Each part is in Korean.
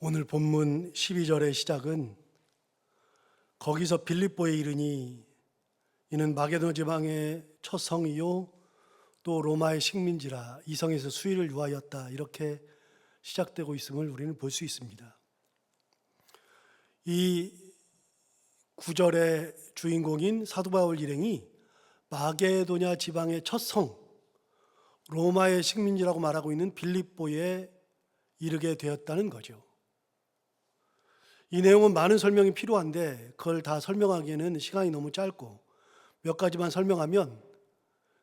오늘 본문 12절의 시작은 거기서 빌립보에 이르니 이는 마게도냐 지방의 첫 성이요 또 로마의 식민지라 이 성에서 수의를 유하였다, 이렇게 시작되고 있음을 우리는 볼 수 있습니다. 이 구절의 주인공인 사도 바울 일행이 마게도냐 지방의 첫 성, 로마의 식민지라고 말하고 있는 빌립보에 이르게 되었다는 거죠. 이 내용은 많은 설명이 필요한데 그걸 다 설명하기에는 시간이 너무 짧고 몇 가지만 설명하면,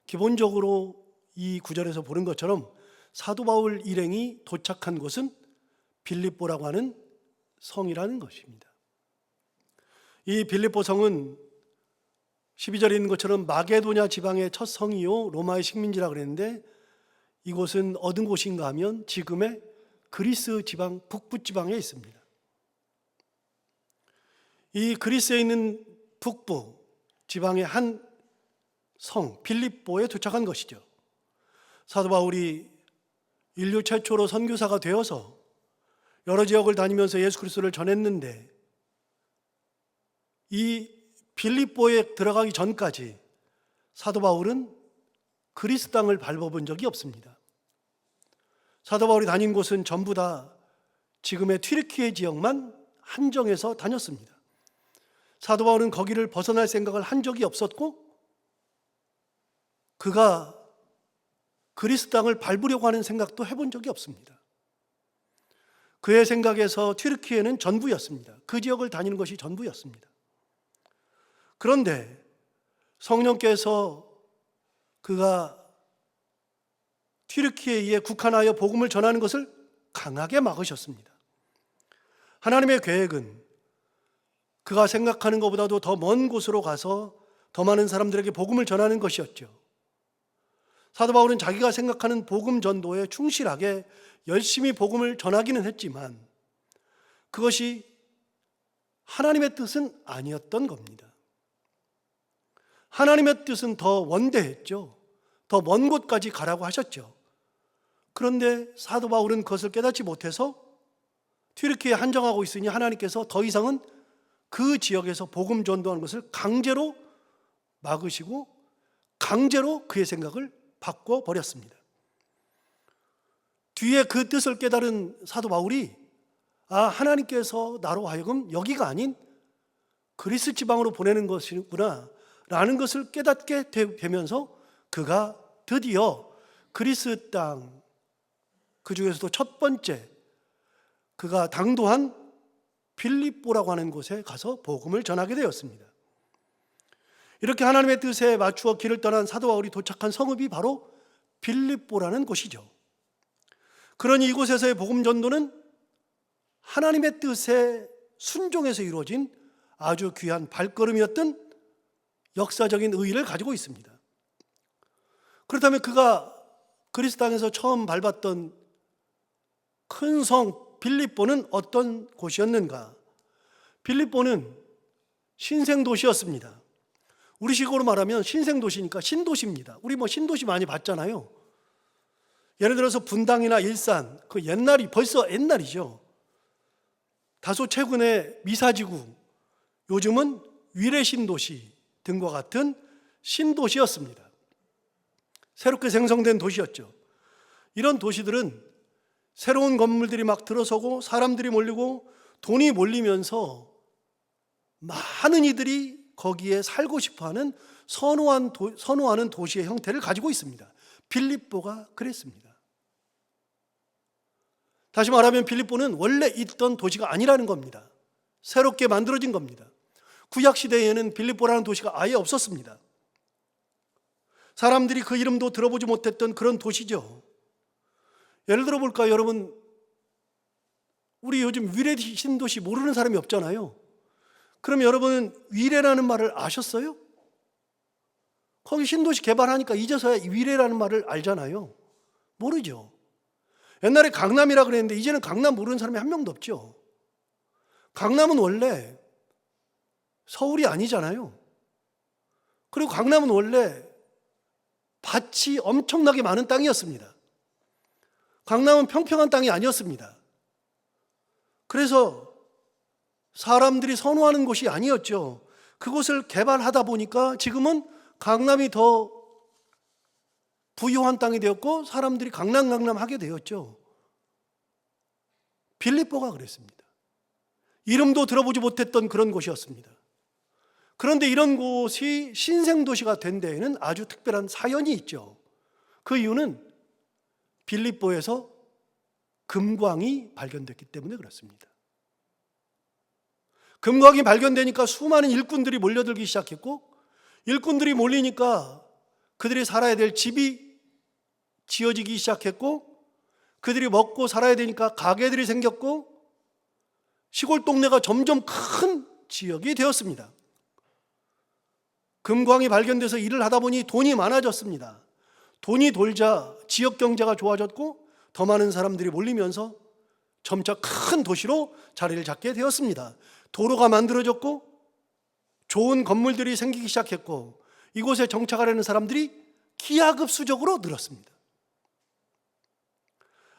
기본적으로 이 구절에서 보는 것처럼 사도 바울 일행이 도착한 곳은 빌립보라고 하는 성이라는 것입니다. 이 빌립보 성은 12절에 있는 것처럼 마게도냐 지방의 첫 성이요 로마의 식민지라 그랬는데, 이곳은 어느 곳인가 하면 지금의 그리스 지방 북부 지방에 있습니다. 이 그리스에 있는 북부 지방의 한 성 빌립보에 도착한 것이죠. 사도 바울이 인류 최초로 선교사가 되어서 여러 지역을 다니면서 예수 그리스도를 전했는데, 이 빌립보에 들어가기 전까지 사도 바울은 그리스 땅을 밟아본 적이 없습니다. 사도 바울이 다닌 곳은 전부 다 지금의 튀르키예 지역만 한정해서 다녔습니다. 사도 바울은 거기를 벗어날 생각을 한 적이 없었고, 그가 그리스 땅을 밟으려고 하는 생각도 해본 적이 없습니다. 그의 생각에서 튀르키예는 전부였습니다. 그 지역을 다니는 것이 전부였습니다. 그런데 성령께서 그가 튀르키예에 국한하여 복음을 전하는 것을 강하게 막으셨습니다. 하나님의 계획은 그가 생각하는 것보다도 더 먼 곳으로 가서 더 많은 사람들에게 복음을 전하는 것이었죠. 사도 바울은 자기가 생각하는 복음 전도에 충실하게 열심히 복음을 전하기는 했지만 그것이 하나님의 뜻은 아니었던 겁니다. 하나님의 뜻은 더 원대했죠. 더 먼 곳까지 가라고 하셨죠. 그런데 사도 바울은 그것을 깨닫지 못해서 튀르키예에 한정하고 있으니 하나님께서 더 이상은 그 지역에서 복음 전도하는 것을 강제로 막으시고 강제로 그의 생각을 바꿔버렸습니다. 뒤에 그 뜻을 깨달은 사도 바울이 하나님께서 나로 하여금 여기가 아닌 그리스 지방으로 보내는 것이구나 라는 것을 깨닫게 되면서 그가 드디어 그리스 땅, 그 중에서도 첫 번째 그가 당도한 빌립보라고 하는 곳에 가서 복음을 전하게 되었습니다. 이렇게 하나님의 뜻에 맞추어 길을 떠난 사도 바울이 도착한 성읍이 바로 빌립보라는 곳이죠. 그러니 이곳에서의 복음 전도는 하나님의 뜻에 순종해서 이루어진 아주 귀한 발걸음이었던 역사적인 의의를 가지고 있습니다. 그렇다면 그가 그리스 땅에서 처음 밟았던 큰 성 빌립보는 어떤 곳이었는가? 빌립보는 신생도시였습니다. 우리식으로 말하면 신생도시니까 신도시입니다. 우리 신도시 많이 봤잖아요. 예를 들어서 분당이나 일산, 그 옛날이 벌써 옛날이죠. 다소 최근에 미사지구, 요즘은 위례신도시 등과 같은 신도시였습니다. 새롭게 생성된 도시였죠. 이런 도시들은 새로운 건물들이 막 들어서고 사람들이 몰리고 돈이 몰리면서 많은 이들이 거기에 살고 싶어하는 선호하는 도시의 형태를 가지고 있습니다. 빌립보가 그랬습니다. 다시 말하면 빌립보는 원래 있던 도시가 아니라는 겁니다. 새롭게 만들어진 겁니다. 구약시대에는 빌립보라는 도시가 아예 없었습니다. 사람들이 그 이름도 들어보지 못했던 그런 도시죠. 예를 들어 볼까요, 여러분? 우리 요즘 위례 신도시 모르는 사람이 없잖아요. 그럼 여러분은 위례라는 말을 아셨어요? 거기 신도시 개발하니까 이제서야 위례라는 말을 알잖아요. 모르죠. 옛날에 강남이라 그랬는데 이제는 강남 모르는 사람이 한 명도 없죠. 강남은 원래 서울이 아니잖아요. 그리고 강남은 원래 밭이 엄청나게 많은 땅이었습니다. 강남은 평평한 땅이 아니었습니다. 그래서 사람들이 선호하는 곳이 아니었죠. 그곳을 개발하다 보니까 지금은 강남이 더 부유한 땅이 되었고 사람들이 강남하게 되었죠. 빌립보가 그랬습니다. 이름도 들어보지 못했던 그런 곳이었습니다. 그런데 이런 곳이 신생도시가 된 데에는 아주 특별한 사연이 있죠. 그 이유는 빌립보에서 금광이 발견됐기 때문에 그렇습니다. 금광이 발견되니까 수많은 일꾼들이 몰려들기 시작했고, 일꾼들이 몰리니까 그들이 살아야 될 집이 지어지기 시작했고, 그들이 먹고 살아야 되니까 가게들이 생겼고, 시골 동네가 점점 큰 지역이 되었습니다. 금광이 발견돼서 일을 하다 보니 돈이 많아졌습니다. 돈이 돌자 지역 경제가 좋아졌고 더 많은 사람들이 몰리면서 점차 큰 도시로 자리를 잡게 되었습니다. 도로가 만들어졌고 좋은 건물들이 생기기 시작했고 이곳에 정착하려는 사람들이 기하급수적으로 늘었습니다.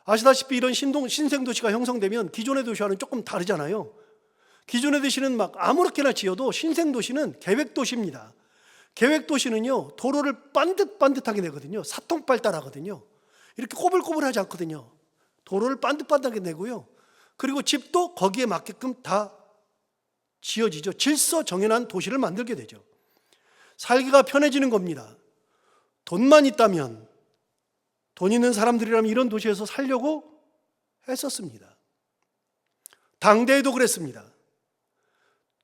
아시다시피 이런 신생도시가 형성되면 기존의 도시와는 조금 다르잖아요. 기존의 도시는 막 아무렇게나 지어도 신생도시는 계획도시입니다. 계획도시는요, 도로를 반듯반듯하게 내거든요. 사통발달하거든요. 이렇게 꼬불꼬불하지 않거든요. 도로를 반듯반듯하게 내고요. 그리고 집도 거기에 맞게끔 다 지어지죠. 질서 정연한 도시를 만들게 되죠. 살기가 편해지는 겁니다. 돈만 있다면, 돈 있는 사람들이라면 이런 도시에서 살려고 했었습니다. 당대에도 그랬습니다.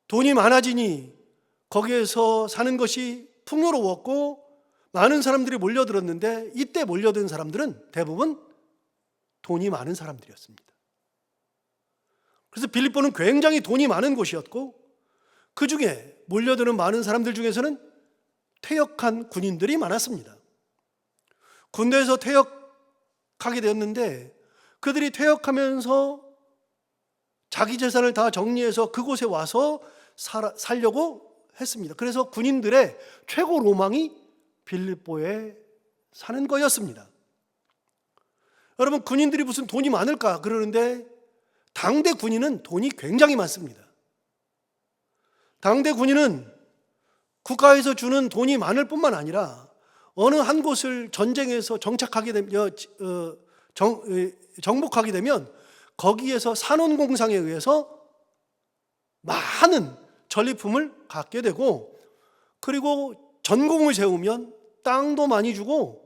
돈이 많아지니 거기에서 사는 것이 풍요로웠고 많은 사람들이 몰려들었는데 이때 몰려든 사람들은 대부분 돈이 많은 사람들이었습니다. 그래서 빌립보는 굉장히 돈이 많은 곳이었고 그 중에 몰려드는 많은 사람들 중에서는 퇴역한 군인들이 많았습니다. 군대에서 퇴역하게 되었는데 그들이 퇴역하면서 자기 재산을 다 정리해서 그곳에 와서 살려고 했습니다. 그래서 군인들의 최고 로망이 빌립보에 사는 거였습니다. 여러분, 군인들이 무슨 돈이 많을까 그러는데 당대 군인은 돈이 굉장히 많습니다. 당대 군인은 국가에서 주는 돈이 많을 뿐만 아니라 어느 한 곳을 전쟁에서 정복하게 되면 거기에서 산원공상에 의해서 많은 전리품을 갖게 되고 그리고 전공을 세우면 땅도 많이 주고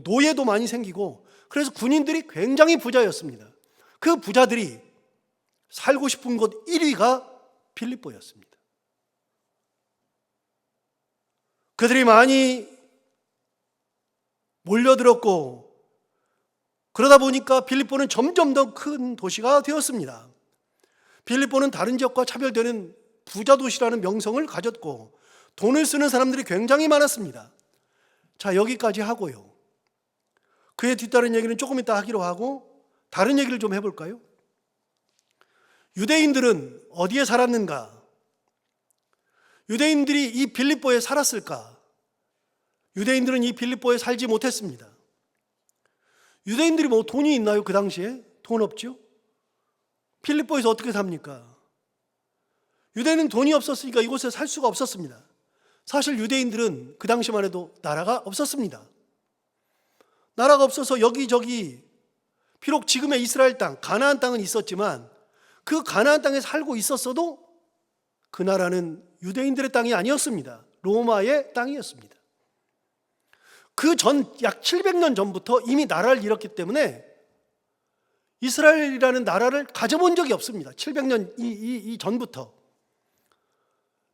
노예도 많이 생기고 그래서 군인들이 굉장히 부자였습니다. 그 부자들이 살고 싶은 곳 1위가 빌립보였습니다. 그들이 많이 몰려들었고 그러다 보니까 빌립보는 점점 더 큰 도시가 되었습니다. 빌립보는 다른 지역과 차별되는 부자 도시라는 명성을 가졌고 돈을 쓰는 사람들이 굉장히 많았습니다. 자, 여기까지 하고요. 그에 뒤따른 얘기는 조금 이따 하기로 하고 다른 얘기를 좀 해볼까요? 유대인들은 어디에 살았는가? 유대인들이 이 빌립보에 살았을까? 유대인들은 이 빌립보에 살지 못했습니다. 유대인들이 뭐 돈이 있나요? 그 당시에? 돈 없죠? 빌립보에서 어떻게 삽니까? 유대인은 돈이 없었으니까 이곳에 살 수가 없었습니다. 사실 유대인들은 그 당시만 해도 나라가 없었습니다. 나라가 없어서 여기저기 비록 지금의 이스라엘 땅, 가나안 땅은 있었지만 그 가나안 땅에 살고 있었어도 그 나라는 유대인들의 땅이 아니었습니다. 로마의 땅이었습니다. 그 전 약 700년 전부터 이미 나라를 잃었기 때문에 이스라엘이라는 나라를 가져본 적이 없습니다. 700년 이 전부터.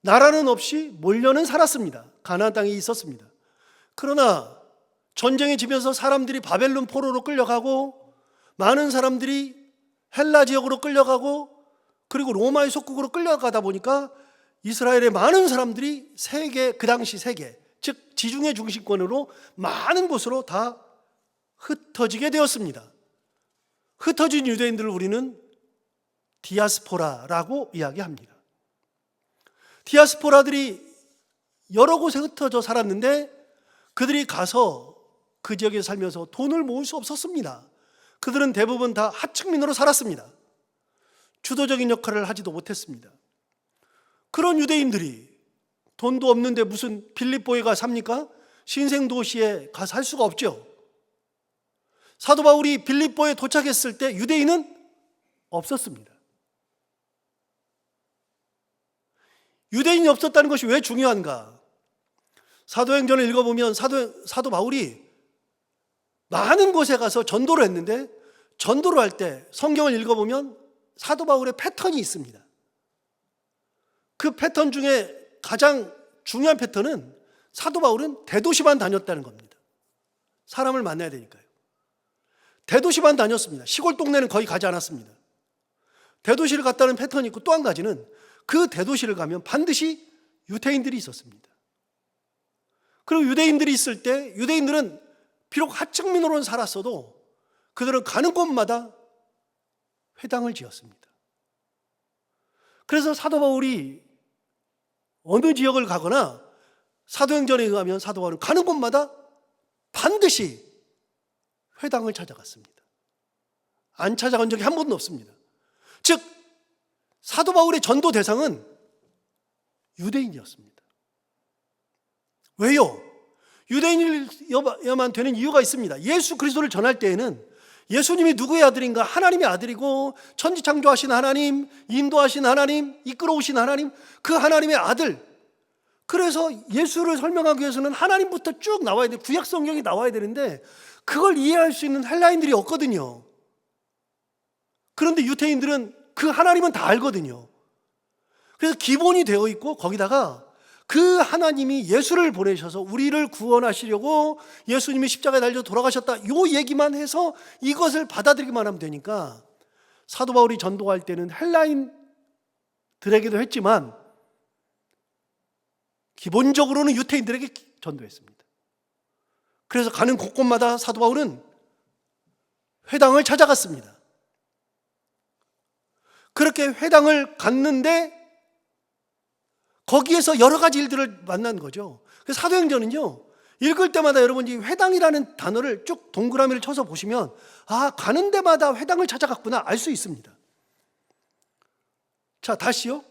나라는 없이 몰려는 살았습니다. 가나안 땅에 있었습니다. 그러나 전쟁이 지면서 사람들이 바벨론 포로로 끌려가고 많은 사람들이 헬라 지역으로 끌려가고 그리고 로마의 속국으로 끌려가다 보니까 이스라엘의 많은 사람들이 그 당시 세계, 즉 지중해 중심권으로 많은 곳으로 다 흩어지게 되었습니다. 흩어진 유대인들을 우리는 디아스포라라고 이야기합니다. 디아스포라들이 여러 곳에 흩어져 살았는데 그들이 가서 그 지역에 살면서 돈을 모을 수 없었습니다. 그들은 대부분 다 하층민으로 살았습니다. 주도적인 역할을 하지도 못했습니다. 그런 유대인들이 돈도 없는데 무슨 빌립보에 가 삽니까? 신생도시에 가서 살 수가 없죠. 사도 바울이 빌립보에 도착했을 때 유대인은 없었습니다. 유대인이 없었다는 것이 왜 중요한가? 사도행전을 읽어보면 사도 바울이 많은 곳에 가서 전도를 했는데, 전도를 할 때 성경을 읽어보면 사도 바울의 패턴이 있습니다. 그 패턴 중에 가장 중요한 패턴은 사도 바울은 대도시만 다녔다는 겁니다. 사람을 만나야 되니까요. 대도시만 다녔습니다. 시골 동네는 거의 가지 않았습니다. 대도시를 갔다는 패턴이 있고, 또 한 가지는 그 대도시를 가면 반드시 유대인들이 있었습니다. 그리고 유대인들이 있을 때 유대인들은 비록 하층민으로는 살았어도 그들은 가는 곳마다 회당을 지었습니다. 그래서 사도 바울이 어느 지역을 가거나 사도행전에 의하면 사도 바울은 가는 곳마다 반드시 회당을 찾아갔습니다. 안 찾아간 적이 한 번도 없습니다. 즉 사도 바울의 전도 대상은 유대인이었습니다. 왜요? 유대인이어야만 되는 이유가 있습니다. 예수 그리스도를 전할 때에는 예수님이 누구의 아들인가? 하나님의 아들이고, 천지창조하신 하나님, 인도하신 하나님, 이끌어오신 하나님, 그 하나님의 아들. 그래서 예수를 설명하기 위해서는 하나님부터 쭉 나와야 돼. 구약 성경이 나와야 되는데 그걸 이해할 수 있는 헬라인들이 없거든요. 그런데 유대인들은 그 하나님은 다 알거든요. 그래서 기본이 되어 있고, 거기다가 그 하나님이 예수를 보내셔서 우리를 구원하시려고 예수님이 십자가에 달려 돌아가셨다, 이 얘기만 해서 이것을 받아들이기만 하면 되니까 사도 바울이 전도할 때는 헬라인들에게도 했지만 기본적으로는 유대인들에게 전도했습니다. 그래서 가는 곳곳마다 사도 바울은 회당을 찾아갔습니다. 그렇게 회당을 갔는데 거기에서 여러 가지 일들을 만난 거죠. 그래서 사도행전은요, 읽을 때마다 여러분이 회당이라는 단어를 쭉 동그라미를 쳐서 보시면, 아, 가는 데마다 회당을 찾아갔구나 알 수 있습니다. 자, 다시요.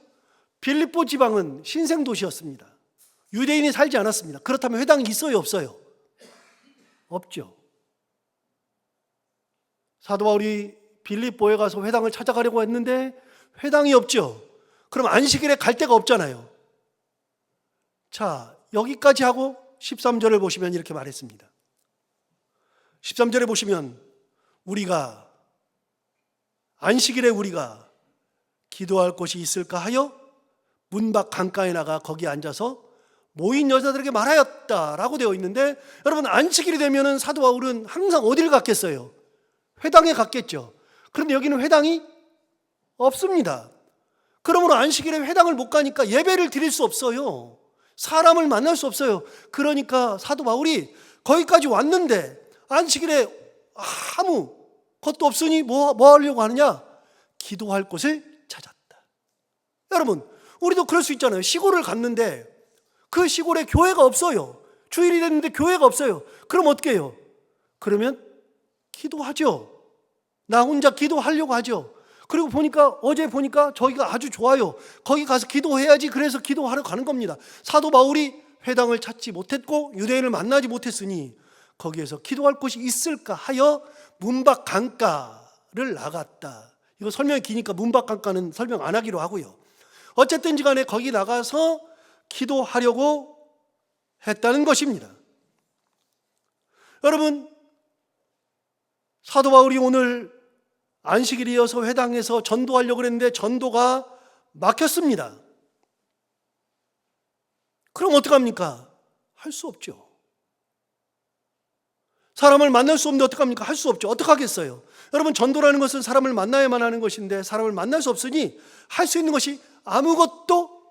빌립보 지방은 신생도시였습니다. 유대인이 살지 않았습니다. 그렇다면 회당이 있어요, 없어요? 없죠. 사도 바울이 빌립보에 가서 회당을 찾아가려고 했는데 회당이 없죠. 그럼 안식일에 갈 데가 없잖아요. 자, 여기까지 하고 13절을 보시면 이렇게 말했습니다. 13절에 보시면 우리가 안식일에 우리가 기도할 곳이 있을까 하여 문 밖 강가에 나가 거기 앉아서 모인 여자들에게 말하였다라고 되어 있는데, 여러분 안식일이 되면은 사도 바울은 항상 어디를 갔겠어요? 회당에 갔겠죠. 그런데 여기는 회당이 없습니다. 그러므로 안식일에 회당을 못 가니까 예배를 드릴 수 없어요. 사람을 만날 수 없어요. 그러니까 사도 바울이 거기까지 왔는데 안식일에 아무 것도 없으니 뭐 하려고 하느냐? 기도할 곳을 찾았다. 여러분, 우리도 그럴 수 있잖아요. 시골을 갔는데 그 시골에 교회가 없어요. 주일이 됐는데 교회가 없어요. 그럼 어떻게 해요? 그러면 기도하죠. 나 혼자 기도하려고 하죠. 그리고 어제 보니까 저기가 아주 좋아요. 거기 가서 기도해야지. 그래서 기도하러 가는 겁니다. 사도 바울이 회당을 찾지 못했고 유대인을 만나지 못했으니 거기에서 기도할 곳이 있을까 하여 문밖 강가를 나갔다. 이거 설명이 기니까 문밖 강가는 설명 안 하기로 하고요. 어쨌든지 간에 거기 나가서 기도하려고 했다는 것입니다. 여러분, 사도 바울이 오늘 안식일이어서 회당에서 전도하려고 했는데 전도가 막혔습니다. 그럼 어떡합니까? 할 수 없죠. 사람을 만날 수 없는데 어떡합니까? 할 수 없죠. 어떡하겠어요? 여러분, 전도라는 것은 사람을 만나야만 하는 것인데 사람을 만날 수 없으니 할 수 있는 것이 아무것도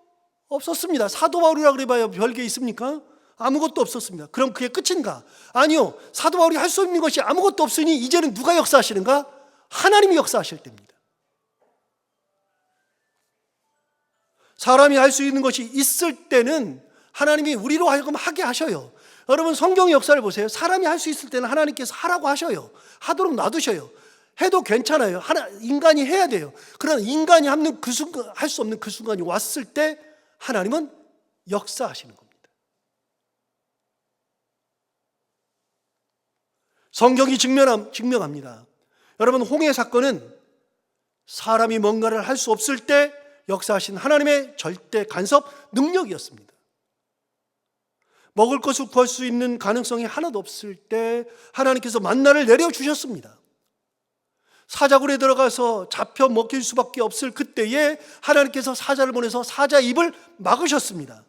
없었습니다. 사도 바울이라 그래봐야 별게 있습니까? 아무것도 없었습니다. 그럼 그게 끝인가? 아니요. 사도 바울이 할 수 있는 것이 아무것도 없으니 이제는 누가 역사하시는가? 하나님이 역사하실 때입니다. 사람이 할 수 있는 것이 있을 때는 하나님이 우리로 하여금 하게 하셔요. 여러분, 성경의 역사를 보세요. 사람이 할 수 있을 때는 하나님께서 하라고 하셔요. 하도록 놔두셔요. 해도 괜찮아요. 인간이 해야 돼요. 그러나 인간이 하는 그 순간, 할 수 없는 그 순간이 왔을 때 하나님은 역사하시는 겁니다. 성경이 증명합니다. 여러분, 홍해 사건은 사람이 뭔가를 할 수 없을 때 역사하신 하나님의 절대 간섭 능력이었습니다. 먹을 것을 구할 수 있는 가능성이 하나도 없을 때 하나님께서 만나를 내려주셨습니다. 사자굴에 들어가서 잡혀 먹힐 수밖에 없을 그때에 하나님께서 사자를 보내서 사자 입을 막으셨습니다.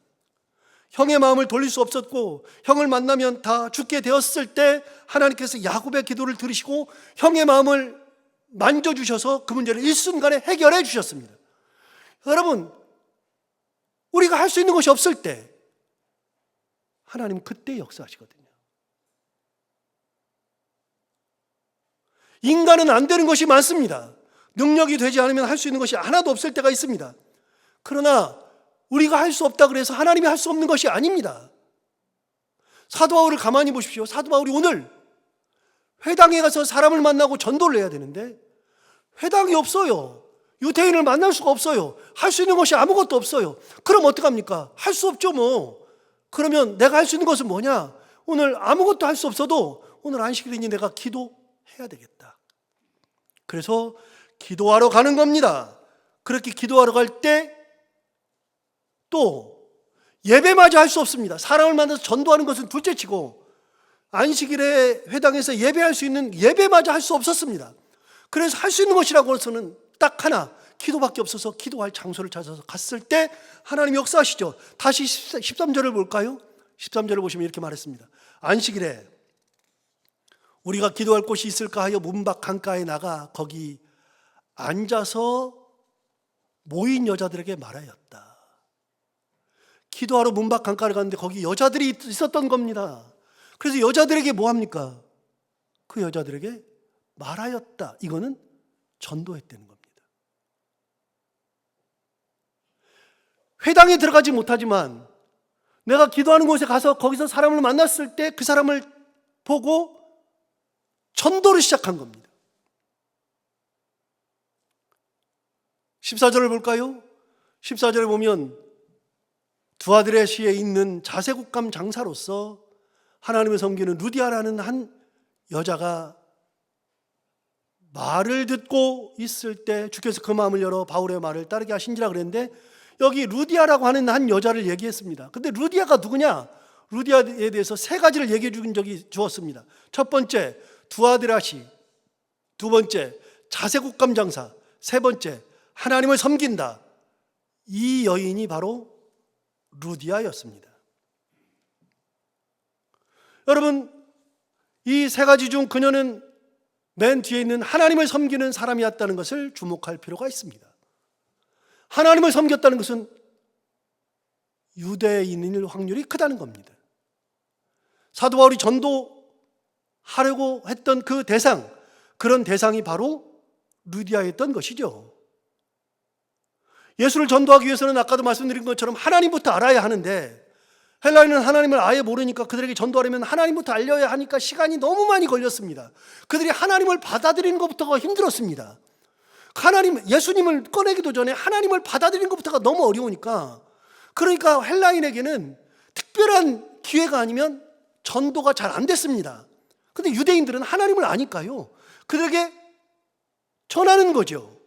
형의 마음을 돌릴 수 없었고 형을 만나면 다 죽게 되었을 때 하나님께서 야곱의 기도를 들으시고 형의 마음을 만져주셔서 그 문제를 일순간에 해결해 주셨습니다. 여러분, 우리가 할 수 있는 것이 없을 때 하나님 그때 역사하시거든요. 인간은 안 되는 것이 많습니다. 능력이 되지 않으면 할 수 있는 것이 하나도 없을 때가 있습니다. 그러나 우리가 할 수 없다 그래서 하나님이 할 수 없는 것이 아닙니다. 사도 바울을 가만히 보십시오. 사도 바울이 오늘 회당에 가서 사람을 만나고 전도를 해야 되는데 회당이 없어요. 유대인을 만날 수가 없어요. 할 수 있는 것이 아무것도 없어요. 그럼 어떡합니까? 할 수 없죠 뭐. 그러면 내가 할 수 있는 것은 뭐냐? 오늘 아무것도 할 수 없어도 오늘 안식일이니 내가 기도해야 되겠다. 그래서 기도하러 가는 겁니다. 그렇게 기도하러 갈 때 또 예배마저 할 수 없습니다. 사람을 만나서 전도하는 것은 둘째치고 안식일에 회당에서 예배할 수 있는 예배마저 할 수 없었습니다. 그래서 할 수 있는 것이라고 해서는 딱 하나, 기도밖에 없어서 기도할 장소를 찾아서 갔을 때 하나님이 역사하시죠. 다시 13절을 볼까요? 13절을 보시면 이렇게 말했습니다. 안식일에 우리가 기도할 곳이 있을까 하여 문밖 강가에 나가 거기 앉아서 모인 여자들에게 말하였다. 기도하러 문밖 강가를 갔는데 거기 여자들이 있었던 겁니다. 그래서 여자들에게 뭐 합니까? 그 여자들에게 말하였다. 이거는 전도했다는 겁니다. 회당에 들어가지 못하지만 내가 기도하는 곳에 가서 거기서 사람을 만났을 때 그 사람을 보고 전도를 시작한 겁니다. 14절을 볼까요? 14절을 보면 두아드레시에 있는 자세국감 장사로서 하나님을 섬기는 루디아라는 한 여자가 말을 듣고 있을 때 주께서 그 마음을 열어 바울의 말을 따르게 하신지라 그랬는데 여기 루디아라고 하는 한 여자를 얘기했습니다. 근데 루디아가 누구냐? 루디아에 대해서 세 가지를 얘기해 주었습니다. 첫 번째, 두아드라시. 두 번째, 자세국감 장사. 세 번째, 하나님을 섬긴다. 이 여인이 바로 루디아였습니다. 여러분, 이 세 가지 중 그녀는 맨 뒤에 있는 하나님을 섬기는 사람이었다는 것을 주목할 필요가 있습니다. 하나님을 섬겼다는 것은 유대인일 확률이 크다는 겁니다. 사도 바울이 전도하려고 했던 그 대상, 그런 대상이 바로 루디아였던 것이죠. 예수를 전도하기 위해서는 아까도 말씀드린 것처럼 하나님부터 알아야 하는데 헬라인은 하나님을 아예 모르니까 그들에게 전도하려면 하나님부터 알려야 하니까 시간이 너무 많이 걸렸습니다. 그들이 하나님을 받아들이는 것부터가 힘들었습니다. 예수님을 꺼내기도 전에 하나님을 받아들이는 것부터가 너무 어려우니까, 그러니까 헬라인에게는 특별한 기회가 아니면 전도가 잘 안 됐습니다. 근데 유대인들은 하나님을 아니까요, 그들에게 전하는 거죠.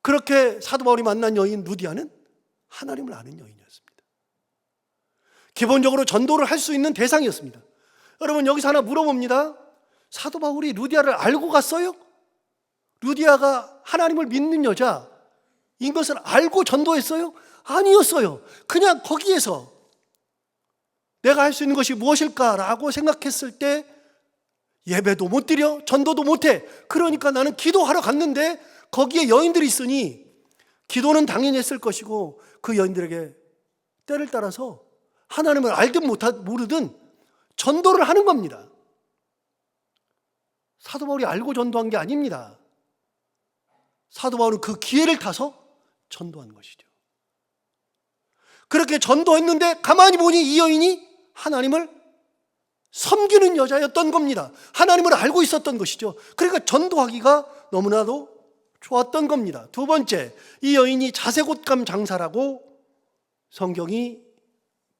그렇게 사도 바울이 만난 여인 루디아는 하나님을 아는 여인이었습니다. 기본적으로 전도를 할 수 있는 대상이었습니다. 여러분, 여기서 하나 물어봅니다. 사도 바울이 루디아를 알고 갔어요? 루디아가 하나님을 믿는 여자인 것을 알고 전도했어요? 아니었어요. 그냥 거기에서 내가 할 수 있는 것이 무엇일까라고 생각했을 때 예배도 못 드려, 전도도 못해. 그러니까 나는 기도하러 갔는데 거기에 여인들이 있으니 기도는 당연히 했을 것이고 그 여인들에게 때를 따라서 하나님을 알든 모르든 전도를 하는 겁니다. 사도 바울이 알고 전도한 게 아닙니다. 사도 바울은 그 기회를 타서 전도한 것이죠. 그렇게 전도했는데 가만히 보니 이 여인이 하나님을 섬기는 여자였던 겁니다. 하나님을 알고 있었던 것이죠. 그러니까 전도하기가 너무나도 좋았던 겁니다. 두 번째, 이 여인이 자색옷감 장사라고 성경이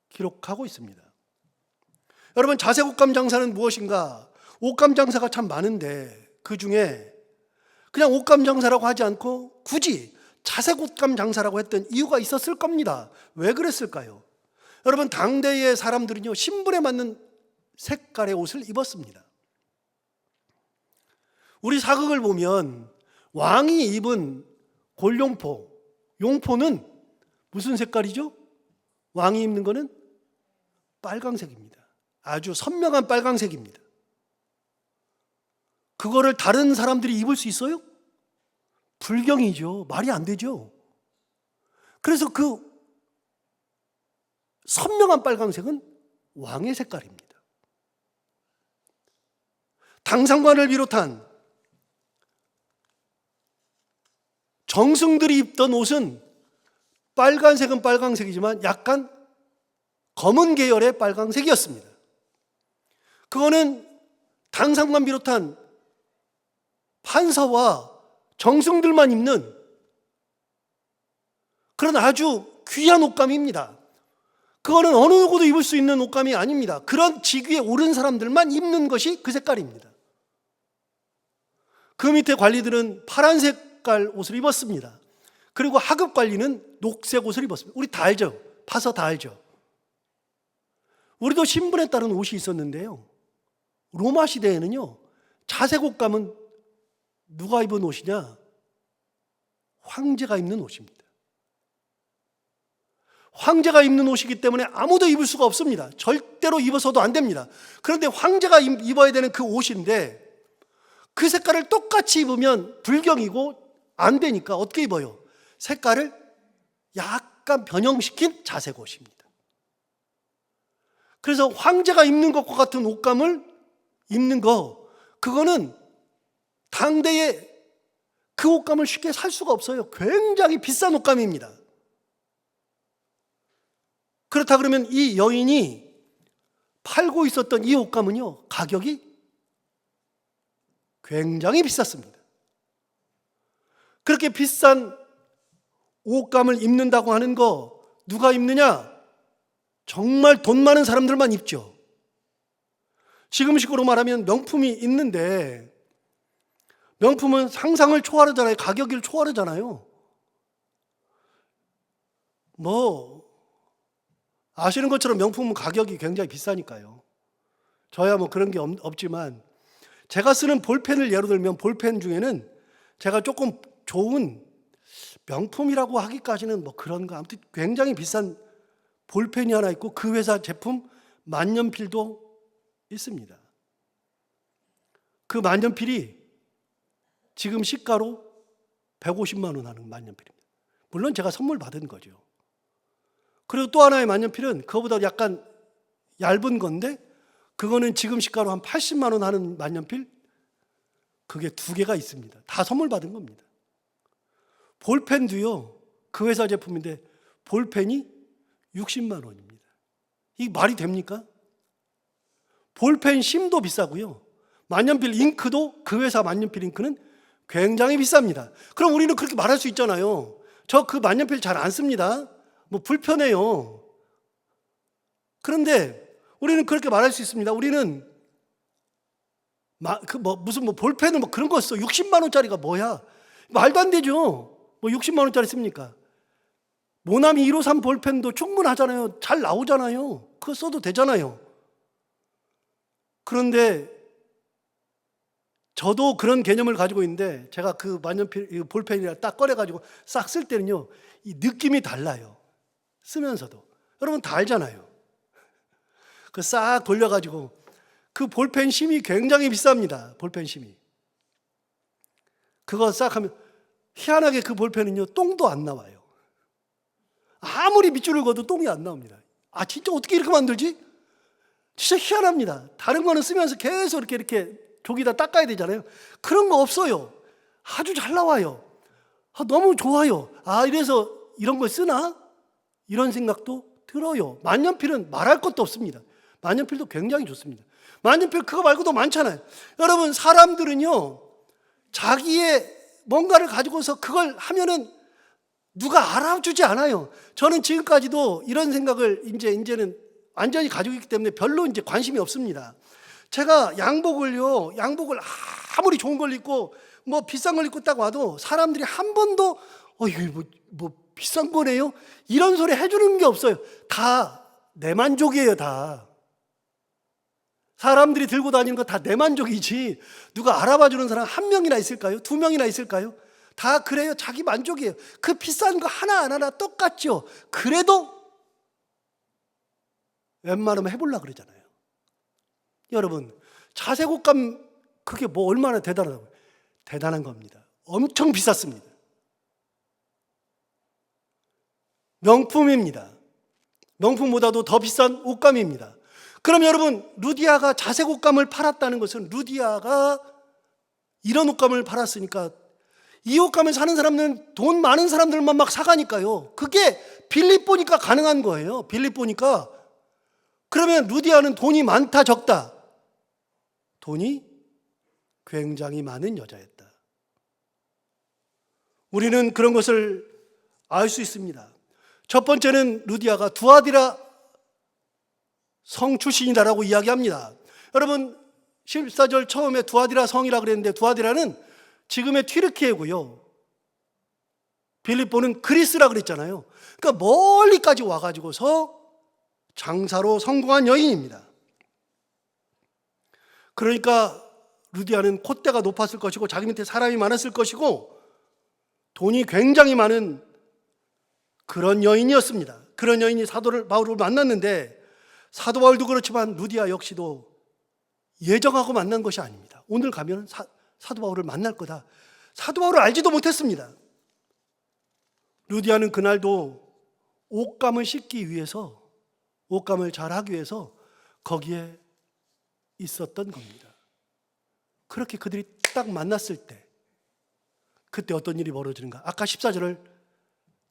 기록하고 있습니다. 여러분, 자색옷감 장사는 무엇인가? 옷감 장사가 참 많은데 그 중에 그냥 옷감 장사라고 하지 않고 굳이 자색옷감 장사라고 했던 이유가 있었을 겁니다. 왜 그랬을까요? 여러분, 당대의 사람들은요, 신분에 맞는 색깔의 옷을 입었습니다. 우리 사극을 보면 왕이 입은 골룡포, 용포는 무슨 색깔이죠? 왕이 입는 거는 빨강색입니다. 아주 선명한 빨강색입니다. 그거를 다른 사람들이 입을 수 있어요? 불경이죠. 말이 안 되죠. 그래서 그 선명한 빨강색은 왕의 색깔입니다. 당상관을 비롯한 정승들이 입던 옷은 빨간색은 빨강색이지만 약간 검은 계열의 빨강색이었습니다. 그거는 당상관 비롯한 판사와 정승들만 입는 그런 아주 귀한 옷감입니다. 그거는 어느 누구도 입을 수 있는 옷감이 아닙니다. 그런 직위에 오른 사람들만 입는 것이 그 색깔입니다. 그 밑에 관리들은 파란 색깔 옷을 입었습니다. 그리고 하급 관리는 녹색 옷을 입었습니다. 우리 다 알죠? 파서 다 알죠? 우리도 신분에 따른 옷이 있었는데요, 로마 시대에는요, 자색 옷감은 누가 입은 옷이냐? 황제가 입는 옷입니다. 황제가 입는 옷이기 때문에 아무도 입을 수가 없습니다. 절대로 입어서도 안 됩니다. 그런데 황제가 입어야 되는 그 옷인데 그 색깔을 똑같이 입으면 불경이고 안 되니까 어떻게 입어요? 색깔을 약간 변형시킨 자색 옷입니다. 그래서 황제가 입는 것과 같은 옷감을 입는 거, 그거는 당대에 그 옷감을 쉽게 살 수가 없어요. 굉장히 비싼 옷감입니다. 그렇다 그러면 이 여인이 팔고 있었던 이 옷감은요, 가격이 굉장히 비쌌습니다. 그렇게 비싼 옷감을 입는다고 하는 거 누가 입느냐? 정말 돈 많은 사람들만 입죠. 지금식으로 말하면 명품이 있는데 명품은 상상을 초월하잖아요. 가격을 초월하잖아요. 아시는 것처럼 명품은 가격이 굉장히 비싸니까요. 저야 그런 게 없지만 제가 쓰는 볼펜을 예로 들면 볼펜 중에는 제가 조금 좋은 명품이라고 하기까지는 그런가, 아무튼 굉장히 비싼 볼펜이 하나 있고 그 회사 제품 만년필도 있습니다. 그 만년필이 지금 시가로 150만 원 하는 만년필입니다. 물론 제가 선물 받은 거죠. 그리고 또 하나의 만년필은 그거보다 약간 얇은 건데 그거는 지금 시가로 한 80만 원 하는 만년필, 그게 2개가 있습니다. 다 선물 받은 겁니다. 볼펜도요, 그 회사 제품인데 볼펜이 60만 원입니다. 이게 말이 됩니까? 볼펜 심도 비싸고요, 만년필 잉크도 그 회사 만년필 잉크는 굉장히 비쌉니다. 그럼 우리는 그렇게 말할 수 있잖아요. 저 그 만년필 잘 안 씁니다. 불편해요. 그런데 우리는 그렇게 말할 수 있습니다. 우리는 무슨 볼펜을 그런 거 써. 60만 원짜리가 뭐야? 말도 안 되죠. 60만 원짜리 씁니까? 모나미 153 볼펜도 충분하잖아요. 잘 나오잖아요. 그거 써도 되잖아요. 그런데 저도 그런 개념을 가지고 있는데 제가 그 만년필 볼펜이랑 딱 꺼내가지고 싹 쓸 때는요, 이 느낌이 달라요. 쓰면서도. 여러분 다 알잖아요. 그 싹 돌려가지고 그 볼펜 심이 굉장히 비쌉니다. 볼펜 심이. 그거 싹 하면 희한하게 그 볼펜은요, 똥도 안 나와요. 아무리 밑줄을 그어도 똥이 안 나옵니다. 진짜 어떻게 이렇게 만들지? 진짜 희한합니다. 다른 거는 쓰면서 계속 이렇게 종이다 닦아야 되잖아요. 그런 거 없어요. 아주 잘 나와요. 너무 좋아요. 이래서 이런 걸 쓰나? 이런 생각도 들어요. 만년필은 말할 것도 없습니다. 만년필도 굉장히 좋습니다. 만년필 그거 말고도 많잖아요. 여러분, 사람들은요, 자기의 뭔가를 가지고서 그걸 하면은 누가 알아주지 않아요. 저는 지금까지도 이런 생각을 이제는 완전히 가지고 있기 때문에 별로 이제 관심이 없습니다. 제가 양복을 아무리 좋은 걸 입고 뭐 비싼 걸 입고 딱 와도 사람들이 한 번도 이거 뭐 비싼 거네요? 이런 소리 해주는 게 없어요. 다 내 만족이에요, 다. 사람들이 들고 다니는 거 다 내 만족이지 누가 알아봐주는 사람 한 명이나 있을까요? 두 명이나 있을까요? 다 그래요. 자기 만족이에요. 그 비싼 거 하나 똑같죠. 그래도 웬만하면 해보려고 그러잖아요. 여러분, 자색옷감 그게 뭐 얼마나 대단하다고요? 대단한 겁니다. 엄청 비쌌습니다. 명품입니다. 명품보다도 더 비싼 옷감입니다. 그럼 여러분, 루디아가 자색 옷감을 팔았다는 것은 루디아가 이런 옷감을 팔았으니까 이 옷감을 사는 사람들은 돈 많은 사람들만 막 사가니까요. 그게 빌립보니까 가능한 거예요. 빌립보니까. 그러면 루디아는 돈이 많다 적다? 돈이 굉장히 많은 여자였다. 우리는 그런 것을 알 수 있습니다. 첫 번째는 루디아가 두아디라 성 출신이다라고 이야기합니다. 여러분, 14절 처음에 두아디라 성이라고 그랬는데 두아디라는 지금의 튀르키예고요. 빌립보는 그리스라고 그랬잖아요. 그러니까 멀리까지 와가지고서 장사로 성공한 여인입니다. 그러니까 루디아는 콧대가 높았을 것이고 자기 밑에 사람이 많았을 것이고 돈이 굉장히 많은 그런 여인이었습니다. 그런 여인이 사도 바울을 만났는데 사도 바울도 그렇지만 루디아 역시도 예정하고 만난 것이 아닙니다. 오늘 가면 사도 바울을 만날 거다. 사도 바울을 알지도 못했습니다. 루디아는 그날도 옷감을 씻기 위해서, 옷감을 잘 하기 위해서 거기에 있었던 겁니다. 그렇게 그들이 딱 만났을 때 그때 어떤 일이 벌어지는가? 아까 14절을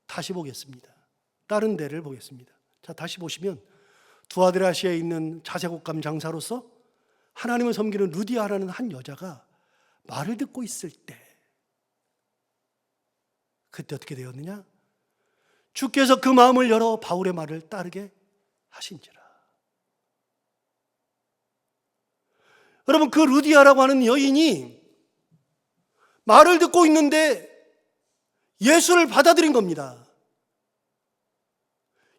다시 보겠습니다. 다른 데를 보겠습니다. 자, 다시 보시면 두아드라시아에 있는 자색옷감 장사로서 하나님을 섬기는 루디아라는 한 여자가 말을 듣고 있을 때 그때 어떻게 되었느냐? 주께서 그 마음을 열어 바울의 말을 따르게 하신지라. 여러분, 그 루디아라고 하는 여인이 말을 듣고 있는데 예수를 받아들인 겁니다.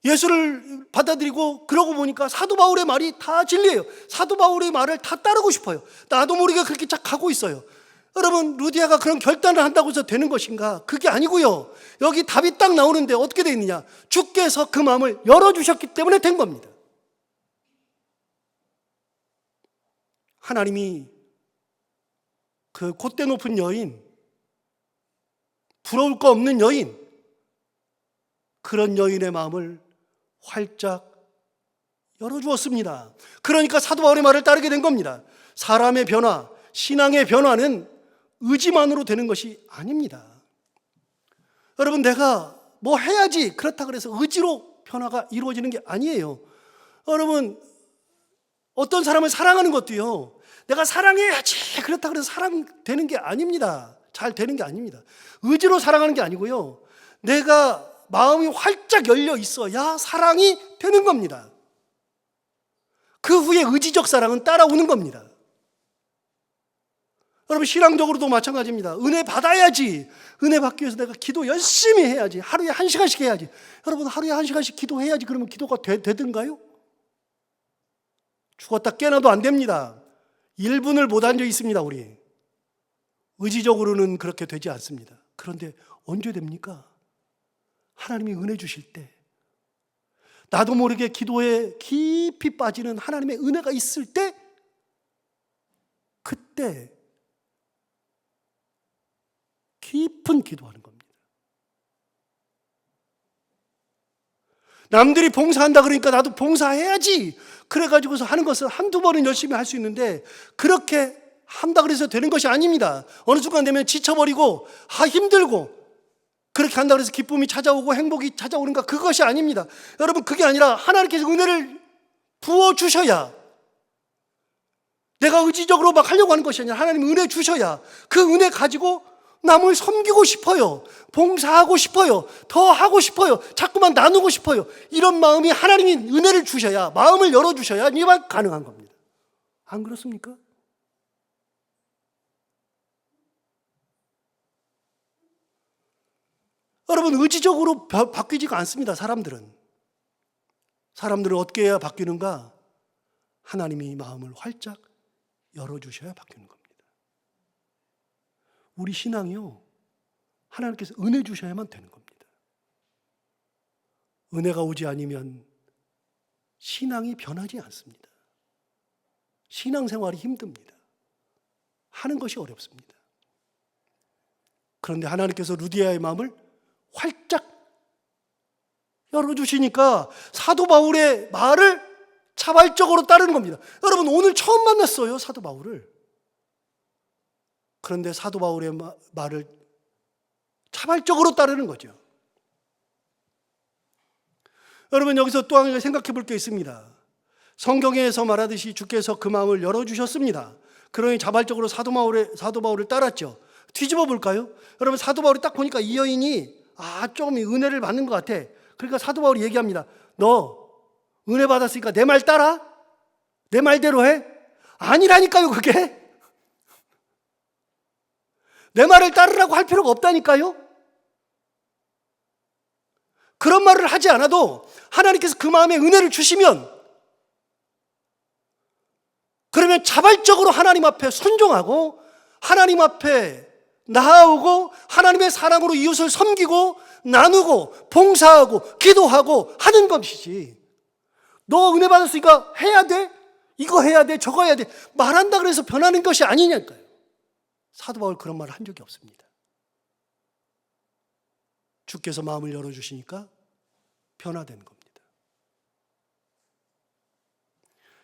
예수를 받아들이고 그러고 보니까 사도 바울의 말이 다 진리예요. 사도 바울의 말을 다 따르고 싶어요. 나도 모르게 그렇게 쫙 가고 있어요. 여러분, 루디아가 그런 결단을 한다고 해서 되는 것인가? 그게 아니고요. 여기 답이 딱 나오는데 어떻게 되어 있느냐? 주께서 그 마음을 열어주셨기 때문에 된 겁니다. 하나님이 그 콧대 높은 여인, 부러울 거 없는 여인, 그런 여인의 마음을 활짝 열어주었습니다. 그러니까 사도 바울의 말을 따르게 된 겁니다. 사람의 변화, 신앙의 변화는 의지만으로 되는 것이 아닙니다. 여러분, 내가 뭐 해야지 그렇다 그래서 의지로 변화가 이루어지는 게 아니에요. 여러분, 어떤 사람을 사랑하는 것도요, 내가 사랑해야지 그렇다 그래서 사랑되는 게 아닙니다. 잘 되는 게 아닙니다. 의지로 사랑하는 게 아니고요, 내가 마음이 활짝 열려 있어야 사랑이 되는 겁니다. 그 후에 의지적 사랑은 따라오는 겁니다. 여러분, 신앙적으로도 마찬가지입니다. 은혜 받아야지. 은혜 받기 위해서 내가 기도 열심히 해야지. 하루에 1시간씩 해야지. 여러분, 하루에 1시간씩 기도해야지. 그러면 기도가 되든가요? 죽었다 깨어나도 안 됩니다. 1분을 못 앉아 있습니다, 우리. 의지적으로는 그렇게 되지 않습니다. 그런데 언제 됩니까? 하나님이 은혜 주실 때, 나도 모르게 기도에 깊이 빠지는 하나님의 은혜가 있을 때, 그때 깊은 기도하는 겁니다. 남들이 봉사한다 그러니까 나도 봉사해야지 그래가지고서 하는 것은 한두 번은 열심히 할 수 있는데, 그렇게 한다 그래서 되는 것이 아닙니다. 어느 순간 되면 지쳐버리고 힘들고, 그렇게 한다 그래서 기쁨이 찾아오고 행복이 찾아오는가? 그것이 아닙니다. 여러분, 그게 아니라 하나님께서 은혜를 부어주셔야 내가 의지적으로 막 하려고 하는 것이 아니라 하나님 은혜 주셔야 그 은혜 가지고 남을 섬기고 싶어요. 봉사하고 싶어요. 더 하고 싶어요. 자꾸만 나누고 싶어요. 이런 마음이 하나님이 은혜를 주셔야, 마음을 열어주셔야 이만 가능한 겁니다. 안 그렇습니까? 여러분, 의지적으로 바뀌지가 않습니다. 사람들은 어떻게 해야 바뀌는가? 하나님이 마음을 활짝 열어주셔야 바뀌는 겁니다. 우리 신앙이요, 하나님께서 은혜 주셔야만 되는 겁니다. 은혜가 오지 않으면 신앙이 변하지 않습니다. 신앙생활이 힘듭니다. 하는 것이 어렵습니다. 그런데 하나님께서 루디아의 마음을 활짝 열어주시니까 사도 바울의 말을 자발적으로 따르는 겁니다. 여러분, 오늘 처음 만났어요, 사도 바울을. 그런데 사도 바울의 말을 자발적으로 따르는 거죠. 여러분, 여기서 또 한 가지 생각해 볼 게 있습니다. 성경에서 말하듯이 주께서 그 마음을 열어주셨습니다. 그러니 자발적으로 사도 바울을 따랐죠. 뒤집어 볼까요? 여러분, 사도 바울이 딱 보니까 이 여인이 조금 은혜를 받는 것 같아. 그러니까 사도 바울이 얘기합니다. 너 은혜 받았으니까 내 말 따라? 내 말대로 해? 아니라니까요, 그게. 내 말을 따르라고 할 필요가 없다니까요. 그런 말을 하지 않아도 하나님께서 그 마음에 은혜를 주시면, 그러면 자발적으로 하나님 앞에 순종하고 하나님 앞에 나아오고 하나님의 사랑으로 이웃을 섬기고 나누고 봉사하고 기도하고 하는 것이지, 너 은혜 받았으니까 해야 돼? 이거 해야 돼? 저거 해야 돼? 말한다 그래서 변하는 것이 아니냐니까요. 사도 바울 그런 말을 한 적이 없습니다. 주께서 마음을 열어주시니까 변화되는 겁니다.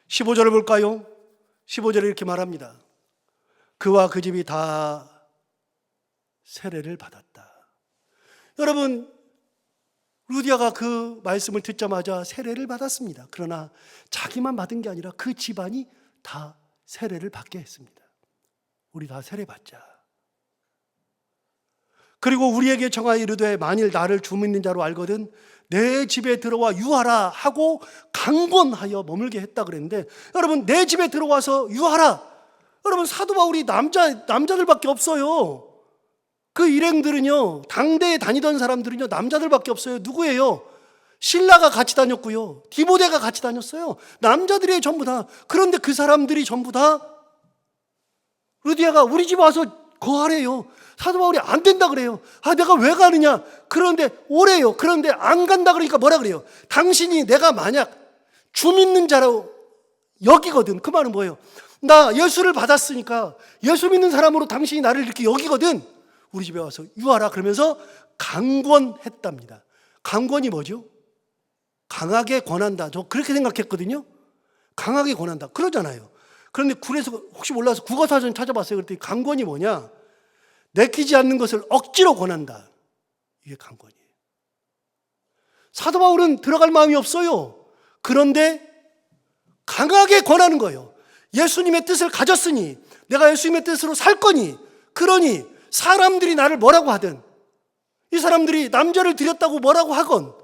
15절을 볼까요? 15절에 이렇게 말합니다. 그와 그 집이 다 세례를 받았다. 여러분, 루디아가 그 말씀을 듣자마자 세례를 받았습니다. 그러나 자기만 받은 게 아니라 그 집안이 다 세례를 받게 했습니다. 우리 다 세례 받자. 그리고 우리에게 정하여 이르되 만일 나를 주 믿는 자로 알거든 내 집에 들어와 유하라 하고 강권하여 머물게 했다 그랬는데, 여러분, 내 집에 들어와서 유하라. 여러분, 사도 바울이 남자들밖에 없어요. 그 일행들은요, 당대에 다니던 사람들은요, 남자들밖에 없어요. 누구예요? 실라가 같이 다녔고요, 디모데가 같이 다녔어요. 남자들이 전부 다. 그런데 그 사람들이 전부 다 루디아가 우리 집 와서 거하래요. 사도 바울이 안 된다 그래요. 내가 왜 가느냐? 그런데 오래요. 그런데 안 간다 그러니까 뭐라 그래요? 당신이 내가 만약 주 믿는 자로 여기거든. 그 말은 뭐예요? 나 예수를 받았으니까 예수 믿는 사람으로 당신이 나를 이렇게 여기거든. 우리 집에 와서 유하라. 그러면서 강권했답니다. 강권이 뭐죠? 강하게 권한다. 저 그렇게 생각했거든요. 강하게 권한다. 그러잖아요. 그런데 그래서 혹시 몰라서 국어사전 찾아봤어요. 그랬더니 강권이 뭐냐? 내키지 않는 것을 억지로 권한다. 이게 강권이에요. 사도 바울은 들어갈 마음이 없어요. 그런데 강하게 권하는 거예요. 예수님의 뜻을 가졌으니 내가 예수님의 뜻으로 살 거니, 그러니 사람들이 나를 뭐라고 하든, 이 사람들이 남자를 들였다고 뭐라고 하건,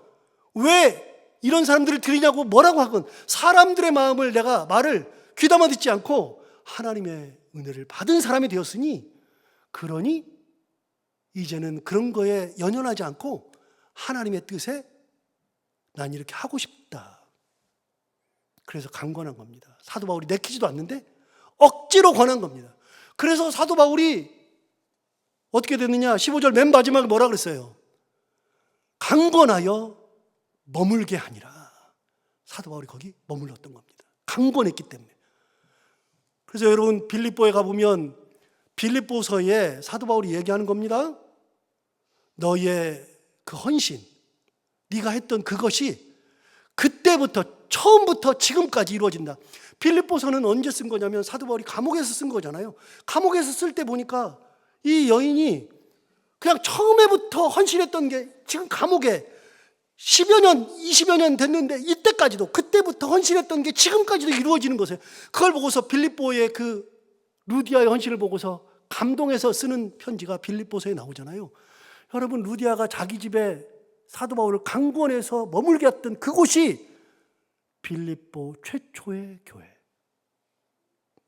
왜 이런 사람들을 들이냐고 뭐라고 하건, 사람들의 마음을 내가 말을 귀담아 듣지 않고 하나님의 은혜를 받은 사람이 되었으니, 그러니 이제는 그런 거에 연연하지 않고 하나님의 뜻에 난 이렇게 하고 싶다. 그래서 강권한 겁니다. 사도 바울이 내키지도 않는데 억지로 권한 겁니다. 그래서 사도 바울이 어떻게 됐느냐? 15절 맨 마지막에 뭐라 그랬어요? 강권하여 머물게 하니라. 사도 바울이 거기 머물렀던 겁니다. 강권했기 때문에. 그래서 여러분, 빌립보에 가보면 빌립보서에 사도 바울이 얘기하는 겁니다. 너의 그 헌신, 네가 했던 그것이 그때부터, 처음부터 지금까지 이루어진다. 빌립보서는 언제 쓴 거냐면 사도 바울이 감옥에서 쓴 거잖아요. 감옥에서 쓸 때 보니까 이 여인이 그냥 처음에부터 헌신했던 게 지금 감옥에 10여 년, 20여 년 됐는데 이때까지도, 그때부터 헌신했던 게 지금까지도 이루어지는 것이에요. 그걸 보고서 빌립보의 그 루디아의 헌신을 보고서 감동해서 쓰는 편지가 빌립보서에 나오잖아요. 여러분, 루디아가 자기 집에 사도 바울을 강권해서 머물게 했던 그곳이 빌립보 최초의 교회,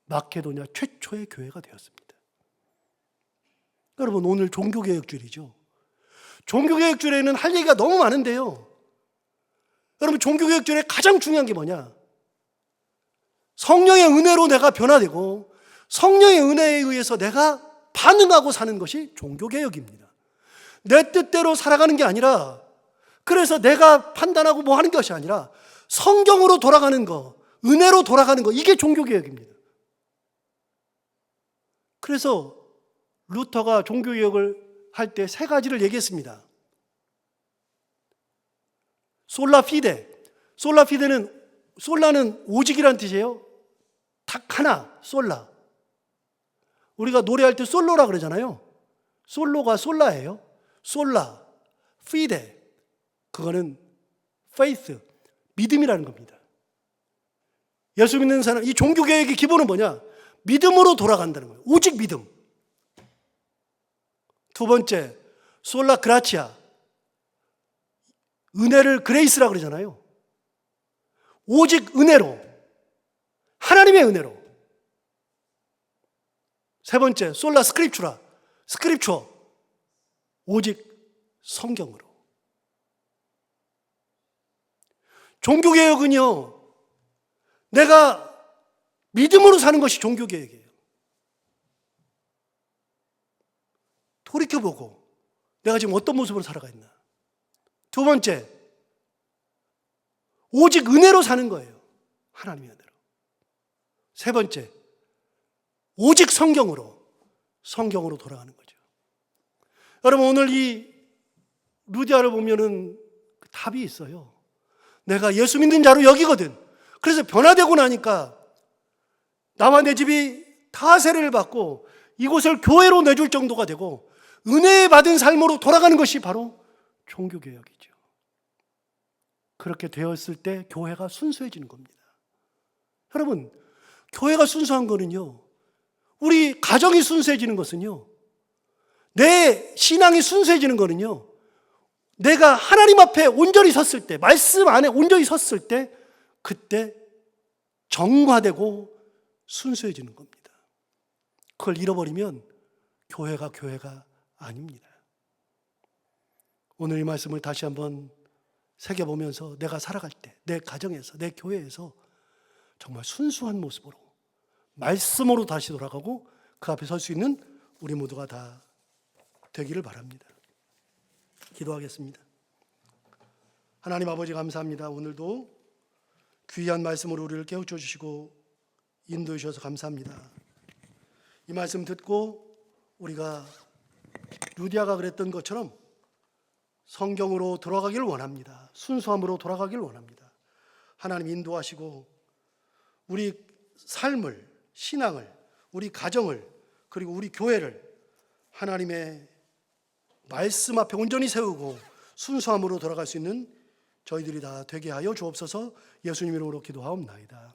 마케도냐 최초의 교회가 되었습니다. 여러분, 오늘 종교개혁주일이죠. 종교개혁주일에는 할 얘기가 너무 많은데요, 여러분, 종교개혁주일에 가장 중요한 게 뭐냐? 성령의 은혜로 내가 변화되고 성령의 은혜에 의해서 내가 반응하고 사는 것이 종교개혁입니다. 내 뜻대로 살아가는 게 아니라, 그래서 내가 판단하고 뭐 하는 것이 아니라 성경으로 돌아가는 거, 은혜로 돌아가는 거, 이게 종교개혁입니다. 그래서 루터가 종교개혁을 할 때 세 가지를 얘기했습니다. 솔라 피데. 솔라 피데는, 솔라는 오직이란 뜻이에요. 딱 하나, 솔라. 우리가 노래할 때 솔로라 그러잖아요. 솔로가 솔라예요. 솔라, 피데, 그거는 페이스, 믿음이라는 겁니다. 예수 믿는 사람, 이 종교개혁의 기본은 뭐냐? 믿음으로 돌아간다는 거예요. 오직 믿음. 두 번째, 솔라 그라치아, 은혜를 그레이스라고 그러잖아요. 오직 은혜로, 하나님의 은혜로. 세 번째, 솔라 스크립추라, 스크립처, 오직 성경으로. 종교개혁은요, 내가 믿음으로 사는 것이 종교개혁이에요. 돌이켜보고 내가 지금 어떤 모습으로 살아가 있나. 두 번째, 오직 은혜로 사는 거예요. 하나님의 은혜로. 세 번째, 오직 성경으로 돌아가는 거죠. 여러분, 오늘 이 루디아를 보면은 답이 있어요. 내가 예수 믿는 자로 여기거든. 그래서 변화되고 나니까 나와 내 집이 다 세례를 받고 이곳을 교회로 내줄 정도가 되고 은혜 받은 삶으로 돌아가는 것이 바로 종교개혁이죠. 그렇게 되었을 때 교회가 순수해지는 겁니다. 여러분, 교회가 순수한 거는요, 우리 가정이 순수해지는 것은요, 내 신앙이 순수해지는 거는요, 내가 하나님 앞에 온전히 섰을 때, 말씀 안에 온전히 섰을 때, 그때 정화되고 순수해지는 겁니다. 그걸 잃어버리면 교회가 아닙니다. 오늘 이 말씀을 다시 한번 새겨보면서 내가 살아갈 때, 내 가정에서, 내 교회에서 정말 순수한 모습으로 말씀으로 다시 돌아가고 그 앞에 설 수 있는 우리 모두가 다 되기를 바랍니다. 기도하겠습니다. 하나님 아버지, 감사합니다. 오늘도 귀한 말씀으로 우리를 깨우쳐 주시고 인도해 주셔서 감사합니다. 이 말씀 듣고 우리가 루디아가 그랬던 것처럼 성경으로 돌아가기를 원합니다. 순수함으로 돌아가기를 원합니다. 하나님 인도하시고 우리 삶을, 신앙을, 우리 가정을, 그리고 우리 교회를 하나님의 말씀 앞에 온전히 세우고 순수함으로 돌아갈 수 있는 저희들이 다 되게 하여 주옵소서. 예수님 이름으로 기도하옵나이다.